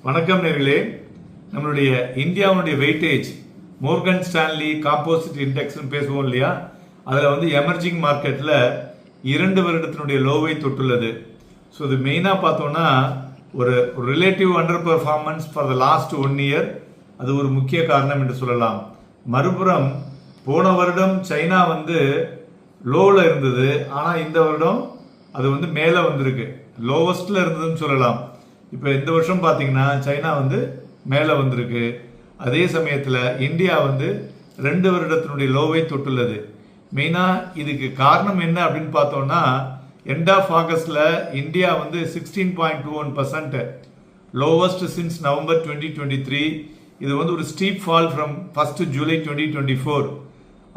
வணக்கம் நேர்களே. நம்மளுடைய இந்தியாவுடைய weightage Morgan Stanley composite index பேசுவோம் இல்லையா, அதில் வந்து எமர்ஜிங் மார்க்கெட்டில் 2 வருடத்தினுடைய லோவை தொட்டுள்ளது. ஸோ இது மெயினாக பார்த்தோம்னா ஒரு relative under performance for the last 1 year, அது ஒரு முக்கிய காரணம் என்று சொல்லலாம். மறுபுறம் போன வருடம் சைனா வந்து லோவில் இருந்தது, ஆனால் இந்த வருடம் அது வந்து மேலே வந்திருக்கு, லோவஸ்ட்ல இருந்ததுன்னு சொல்லலாம். இப்போ இந்த வருஷம் பார்த்தீங்கன்னா சைனா வந்து மேலே வந்திருக்கு. அதே சமயத்தில் இந்தியா வந்து 2 வருடத்தினுடைய லோவை தொட்டுள்ளது. மெயினாக இதுக்கு காரணம் என்ன அப்படின்னு பார்த்தோம்னா, எண்ட் ஆஃப் ஆகஸ்டில் இந்தியா வந்து 16.21%, லோவஸ்ட் சின்ஸ் நவம்பர் 2023. இது வந்து ஒரு ஸ்டீப் ஃபால் ஃப்ரம் 1 ஜூலை 2024.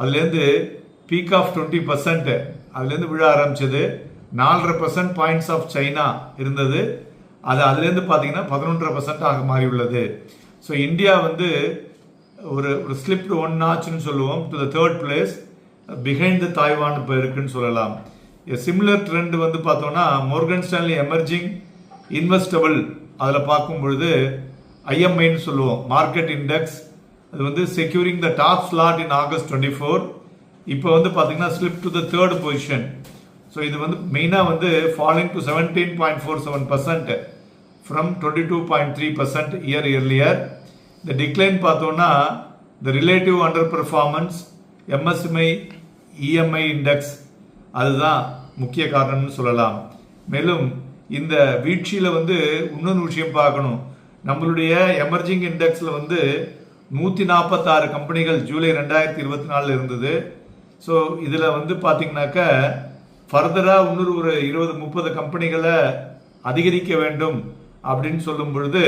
அதுலேருந்து பீக் ஆஃப் 20%, அதுலேருந்து விழ ஆரம்பிச்சது. 4.5% பாயிண்ட்ஸ் ஆஃப் சைனா இருந்தது, அது அதுலேருந்து பார்த்தீங்கன்னா 11% ஆக மாறி உள்ளது. ஸோ இந்தியா வந்து ஒரு ஸ்லிப்ட் 1 நாட்ச்னு சொல்லுவோம், to the 3rd place, behind the Taiwan இப்போ இருக்குன்னு சொல்லலாம். சிமிலர் ட்ரெண்ட் வந்து பார்த்தோம்னா மோர்கன் ஸ்டான்லி எமர்ஜிங் இன்வெஸ்டபிள் அதில் பார்க்கும் பொழுது ஐஎம்ஐன்னு சொல்லுவோம், மார்க்கெட் இண்டெக்ஸ், அது வந்து securing the top slot in August 24. இப்போ வந்து பார்த்தீங்கன்னா slip to the 3rd position. So இது வந்து மெயினாக வந்து falling to 17.47% from 22.3% year earlier. இந்த டிக்ளைன் பார்த்தோன்னா இந்த relative under performance MSME EMI index அதுதான் முக்கிய காரணம்னு சொல்லலாம். மேலும் இந்த வீழ்ச்சியில் வந்து இன்னொரு விஷயம் பார்க்கணும், நம்மளுடைய எமர்ஜிங் இண்டெக்ஸில் வந்து 146 கம்பெனிகள் ஜூலை 2024 இருந்தது. ஸோ இதில் வந்து பார்த்தீங்கன்னாக்க ஃபர்தராக இன்னொரு ஒரு 20-30 கம்பெனிகளை அதிகரிக்க வேண்டும் அப்படின்னு சொல்லும் பொழுது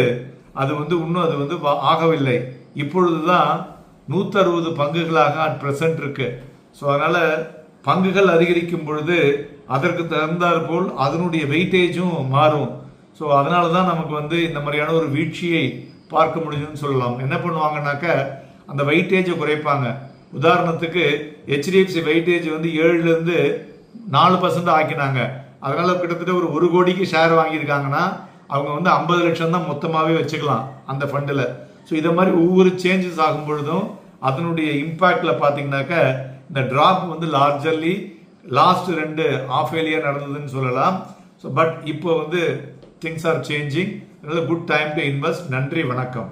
அது வந்து இன்னும் அது வந்து ஆகவில்லை. இப்பொழுது தான் 160 பங்குகளாக அட் ப்ரெசன்ட் இருக்கு. ஸோ அதனால் பங்குகள் அதிகரிக்கும் பொழுது அதற்கு தகுந்தாற் போல் அதனுடைய வெயிட்டேஜும் மாறும். ஸோ அதனால தான் நமக்கு வந்து இந்த மாதிரியான ஒரு வீழ்ச்சியை பார்க்க முடியும்னு சொல்லலாம். என்ன பண்ணுவாங்கன்னாக்க அந்த வெயிட்டேஜை குறைப்பாங்க. உதாரணத்துக்கு ஹெச்டிஎஃப்சி வெயிட்டேஜ் வந்து 7லேருந்து 4% ஆக்கினாங்க. அதனால கிட்டத்தட்ட ஒரு 1 கோடிக்கு ஷேர் வாங்கியிருக்காங்கன்னா அவங்க வந்து 50 லட்சம் தான் மொத்தமாகவே வச்சுக்கலாம் அந்த ஃபண்டில். ஸோ இதை மாதிரி ஒவ்வொரு சேஞ்சஸ் ஆகும் பொழுதும் அதனுடைய இம்பேக்ட்ல பார்த்தீங்கன்னாக்க இந்த டிராப் வந்து லார்ஜர்லி லாஸ்ட் 2 ஆஃப் இயர் நடந்ததுன்னு சொல்லலாம். ஸோ பட் இப்போ வந்து things are changing, good time to invest. நன்றி, வணக்கம்.